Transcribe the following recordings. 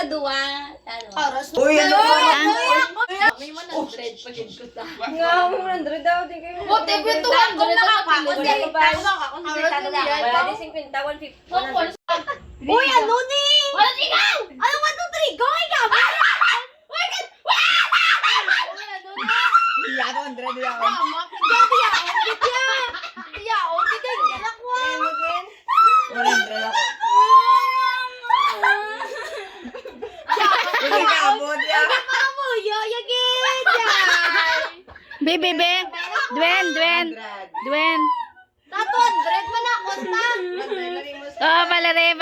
dua. Oras. Uy, ano ba? May 100 pagin ko ta. Nga, 100 daw. Di kayo. O, tipe 200 nakapagod. Wala ko ba? Oras na yan. Wala din 50, 150. Uy, ano ni? Wala ikaw! Ano 1, 2, 3? Go, ikaw! Iya ako, Andre, iya ako. Wala, Andre ako. Hindi ka abot, ya. Be. Dwen. Oh, Valerie.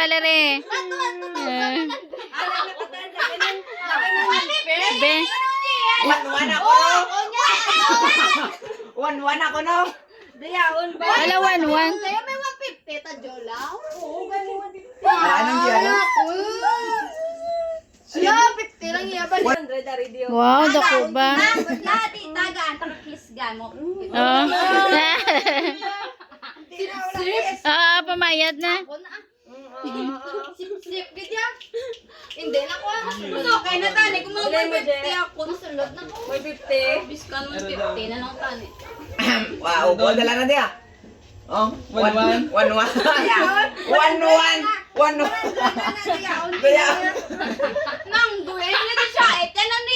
Be. One ako, no? One ako, no? Dayaon ba? Wala 1-1. Kaya may 150 ta Jola. Oo, ganun 150. Anong yelo? Siya, 50 lang iya ba? 100 ari diyo. Wow, dako ba? Lati, tagaan, takakis mo. Oh. Ah, pamayad na. Ako na. Sip, gidya. Hindi na ko. Okay na tani. Kung mga 150 ako, nasulod na ko. 150. Biskan 150 na lang tani. Wow, dala na diya. Oh, 1-1. 1-1. 1-1. 1-1. Nang duwe na siya. Ete na ni